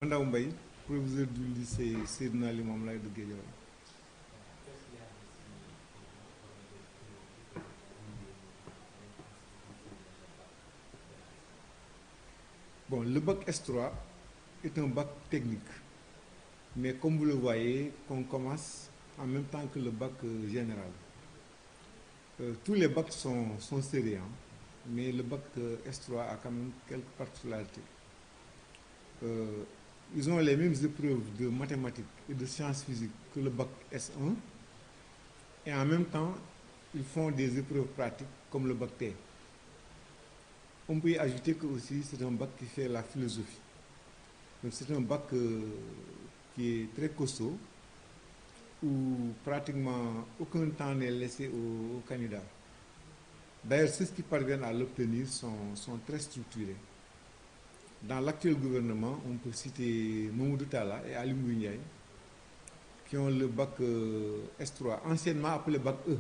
Mandaw Mbaye, proviseur du lycée Seydina Limamou Laye de Guédiawaye. Bon, le bac S3 est un bac technique, mais comme vous le voyez, qu'on commence en même temps que le bac général. Tous les bacs sont serrés, hein, mais le bac S3 a quand même quelques particularités. Euh, Ils ont les mêmes épreuves de mathématiques et de sciences physiques que le bac S1, et en même temps, ils font des épreuves pratiques comme le bac T. On peut y ajouter que aussi c'est un bac qui fait la philosophie. Donc c'est un bac qui est très costaud, où pratiquement aucun temps n'est laissé aux candidats. D'ailleurs, ceux qui parviennent à l'obtenir sont très structurés. Dans l'actuel gouvernement, on peut citer Mamoudou Talla et Ali Ndiaye, qui ont le bac S3, anciennement appelé bac E.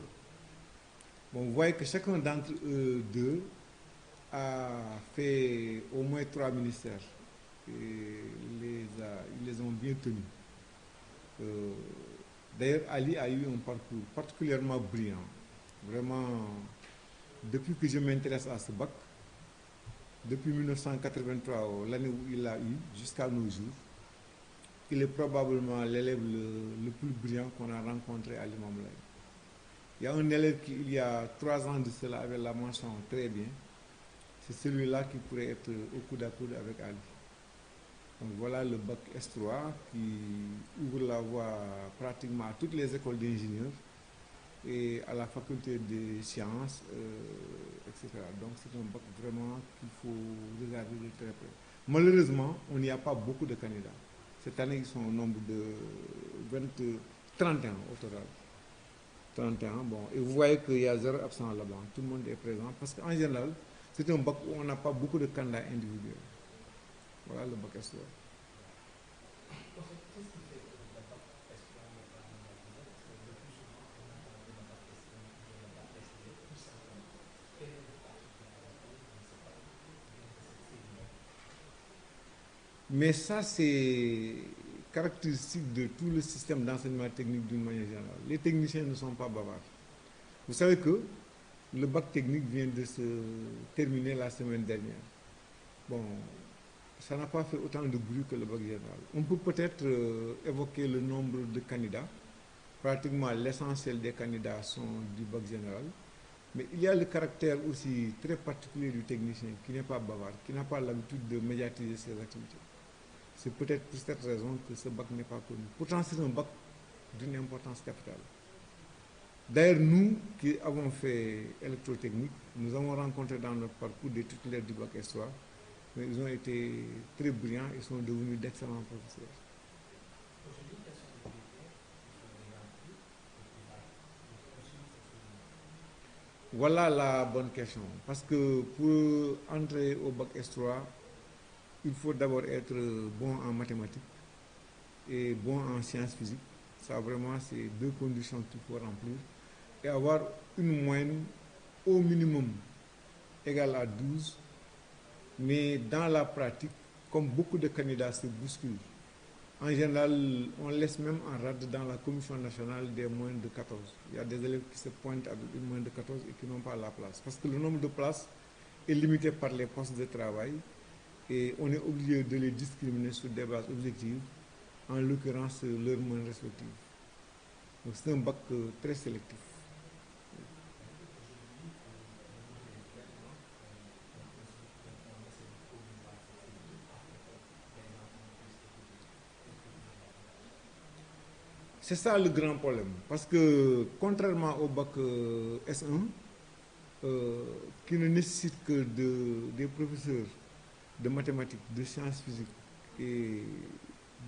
Bon, vous voyez que chacun d'entre eux deux a fait au moins 3 ministères. Et ils les ont bien tenus. Euh, D'ailleurs, Ali a eu un parcours particulièrement brillant. Vraiment, depuis que je m'intéresse à ce bac, depuis 1983, l'année où il l'a eu, jusqu'à nos jours, il est probablement l'élève le plus brillant qu'on a rencontré à l'Imam Laye. Il y a un élève qui, il y a 3 ans de cela, avait la mention très bien. C'est celui-là qui pourrait être au coude à coude avec Ali. Donc voilà le bac S3 qui ouvre la voie pratiquement à toutes les écoles d'ingénieurs et à la faculté des sciences, etc. Donc c'est un bac vraiment qu'il faut regarder de très près. Malheureusement, on n'y a pas beaucoup de candidats. Cette année, ils sont au nombre de 20, 31 au total. 31, bon. Et vous voyez qu'il y a 0 absent là-bas. Tout le monde est présent. Parce qu'en général, c'est un bac où on n'a pas beaucoup de candidats individuels. Voilà le bac S3. Mais ça, c'est caractéristique de tout le système d'enseignement technique d'une manière générale. Les techniciens ne sont pas bavards. Vous savez que le bac technique vient de se terminer la semaine dernière. Bon, ça n'a pas fait autant de bruit que le bac général. On peut peut-être évoquer le nombre de candidats. Pratiquement l'essentiel des candidats sont du bac général. Mais il y a le caractère aussi très particulier du technicien qui n'est pas bavard, qui n'a pas l'habitude de médiatiser ses activités. C'est peut-être pour cette raison que ce bac n'est pas connu. Pourtant, c'est un bac d'une importance capitale. D'ailleurs, nous qui avons fait électrotechnique, nous avons rencontré dans notre parcours des titulaires du bac S3, mais ils ont été très brillants et sont devenus d'excellents professeurs. Voilà la bonne question. Parce que pour entrer au bac S3, il faut d'abord être bon en mathématiques et bon en sciences physiques. Ça, vraiment, c'est 2 conditions qu'il faut remplir. Et avoir une moyenne au minimum égale à 12. Mais dans la pratique, comme beaucoup de candidats se bousculent, en général, on laisse même en rade dans la commission nationale des moins de 14. Il y a des élèves qui se pointent avec une moins de 14 et qui n'ont pas la place. Parce que le nombre de places est limité par les postes de travail et on est obligé de les discriminer sur des bases objectives, en l'occurrence leurs moyens respectifs. Donc c'est un bac très sélectif. C'est ça le grand problème. Parce que contrairement au bac S1, qui ne nécessite que des professeurs de mathématiques, de sciences physiques et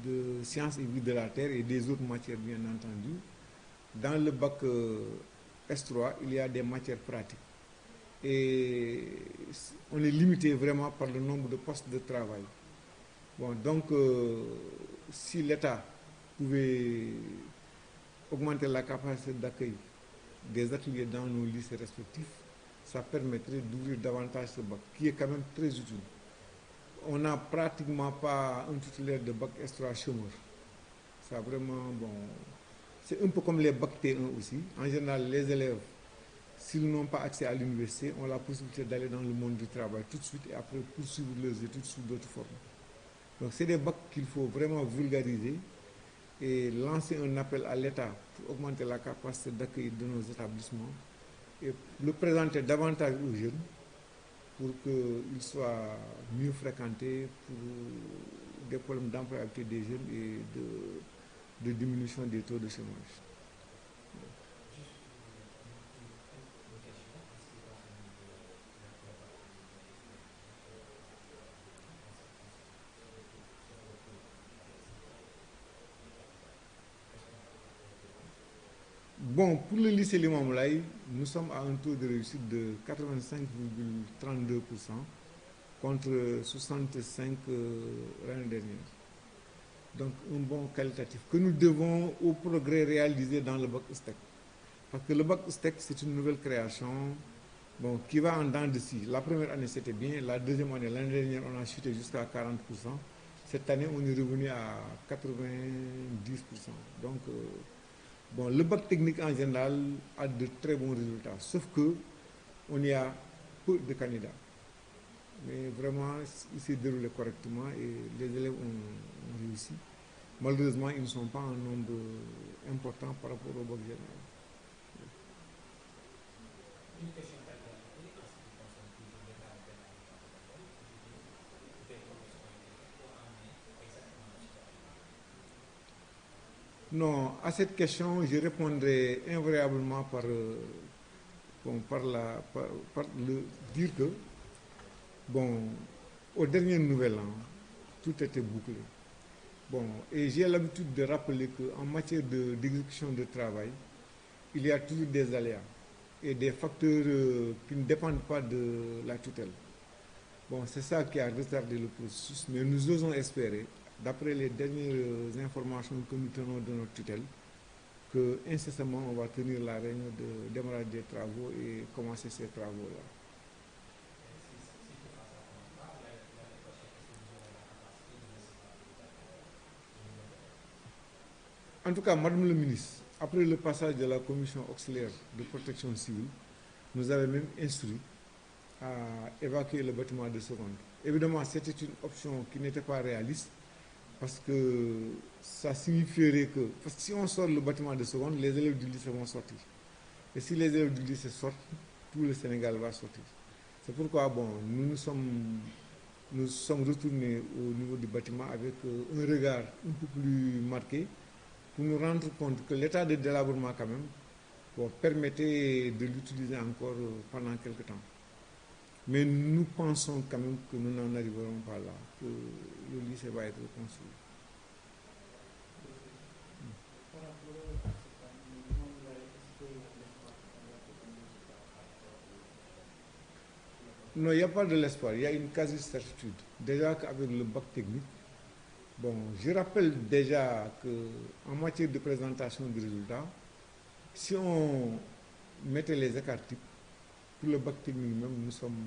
de sciences et vie de la Terre et des autres matières bien entendu, dans le bac S3, il y a des matières pratiques. Et on est limité vraiment par le nombre de postes de travail. Bon, donc, si l'État pouvait augmenter la capacité d'accueil des ateliers dans nos lycées respectifs, ça permettrait d'ouvrir davantage ce bac, qui est quand même très utile. on n'a pratiquement pas un titulaire de bac S3 chômeur. Ça vraiment, bon, c'est un peu comme les bac T1 aussi. En général, les élèves, s'ils n'ont pas accès à l'université, ont la possibilité d'aller dans le monde du travail tout de suite et après poursuivre leurs études sous d'autres formes. Donc c'est des bacs qu'il faut vraiment vulgariser et lancer un appel à l'État pour augmenter la capacité d'accueil de nos établissements et le présenter davantage aux jeunes pour qu'ils soient mieux fréquentés pour des problèmes d'employabilité des jeunes et de diminution des taux de chômage. Bon, pour le lycée Limamoulaye, nous sommes à un taux de réussite de 85,32% contre 65 l'année dernière. Donc un bon qualitatif que nous devons au progrès réalisé dans le bac STEC. Parce que le bac STEC, c'est une nouvelle création bon, qui va en dents de scie. La première année, c'était bien. La deuxième année, l'année dernière, on a chuté jusqu'à 40%. Cette année, on est revenu à 90%. Donc, bon, le bac technique en général a de très bons résultats. Sauf que on y a peu de candidats. Mais vraiment, il s'est déroulé correctement et les élèves ont réussi. Malheureusement, ils ne sont pas en nombre important par rapport au bac général. Non, à cette question, je répondrai invariablement bon, par le dire que, bon, aux dernières nouvelles, tout était bouclé. Bon, et j'ai l'habitude de rappeler qu'en matière d'exécution de travail, il y a toujours des aléas et des facteurs qui ne dépendent pas de la tutelle. Bon, c'est ça qui a retardé le processus, mais nous osons espérer, d'après les dernières informations que nous tenons de notre tutelle, que incessamment on va tenir la réunion de démarrage des travaux et commencer ces travaux-là. En tout cas, Madame le ministre, après le passage de la commission auxiliaire de protection civile, nous avait même instruit à évacuer le bâtiment de seconde. Évidemment, c'était une option qui n'était pas réaliste parce que ça signifierait que, parce que si on sort le bâtiment de seconde, les élèves du lycée vont sortir. Et si les élèves du lycée sortent, tout le Sénégal va sortir. C'est pourquoi, bon, nous sommes retournés au niveau du bâtiment avec un regard un peu plus marqué pour nous rendre compte que l'état de délabrement, quand même, bon, permettait de l'utiliser encore pendant quelques temps. Mais nous pensons quand même que nous n'en arriverons pas là, que le lycée va être construit. Non, il n'y a pas de l'espoir, il y a une quasi-certitude. Déjà qu'avec le bac technique, bon, je rappelle déjà qu'en matière de présentation de résultats, si on mettait les écarts types, pour le bac technique même, nous sommes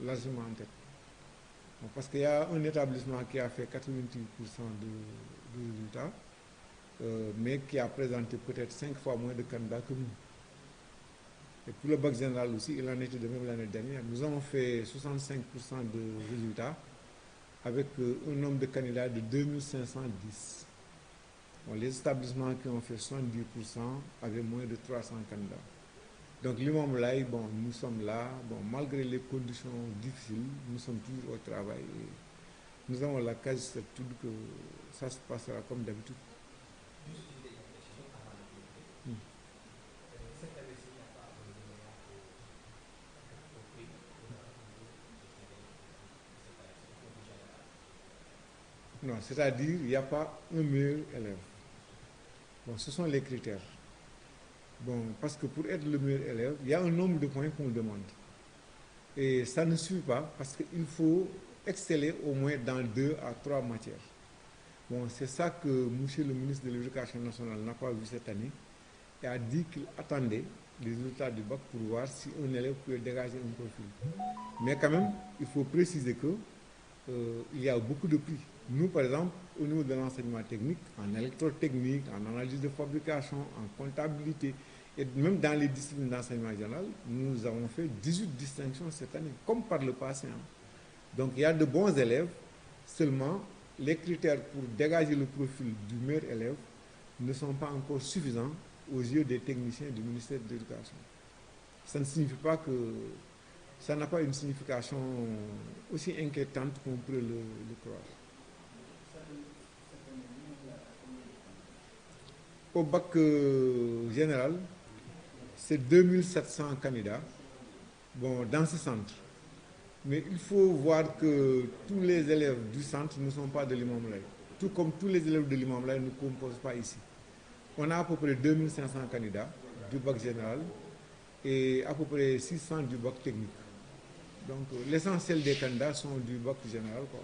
largement en tête. Bon, parce qu'il y a un établissement qui a fait 88% de résultats, mais qui a présenté peut-être 5 fois moins de candidats que nous. Et pour le bac général aussi, il en était de même l'année dernière. Nous avons fait 65% de résultats avec un nombre de candidats de 2510. Bon, les établissements qui ont fait 70% avaient moins de 300 candidats. Donc Limamoulaye, bon, nous sommes là, bon, malgré les conditions difficiles, nous sommes toujours au travail. Et nous avons la quasi-certitude que ça se passera comme d'habitude. Non, c'est-à-dire il n'y a pas un meilleur élève. Bon, ce sont les critères. Bon, parce que pour être le meilleur élève, il y a un nombre de points qu'on demande. Et ça ne suffit pas parce qu'il faut exceller au moins dans 2 à 3 matières. Bon, c'est ça que M. le ministre de l'Éducation nationale n'a pas vu cette année et a dit qu'il attendait les résultats du bac pour voir si un élève pouvait dégager un profil. Mais quand même, il faut préciser que il y a beaucoup de prix. Nous, par exemple, au niveau de l'enseignement technique, en électrotechnique, en analyse de fabrication, en comptabilité, et même dans les disciplines d'enseignement général, nous avons fait 18 distinctions cette année, comme par le passé. Hein. Donc il y a de bons élèves, seulement les critères pour dégager le profil du meilleur élève ne sont pas encore suffisants aux yeux des techniciens du ministère de l'Éducation. Ça ne signifie pas que ça n'a pas une signification aussi inquiétante qu'on pourrait le croire. Au bac général, c'est 2700 candidats bon, dans ce centre. Mais il faut voir que tous les élèves du centre ne sont pas de l'Imam-Laye. Tout comme tous les élèves de l'Imam-Laye ne composent pas ici. On a à peu près 2500 candidats du bac général et à peu près 600 du bac technique. Donc l'essentiel des candidats sont du bac général, quoi.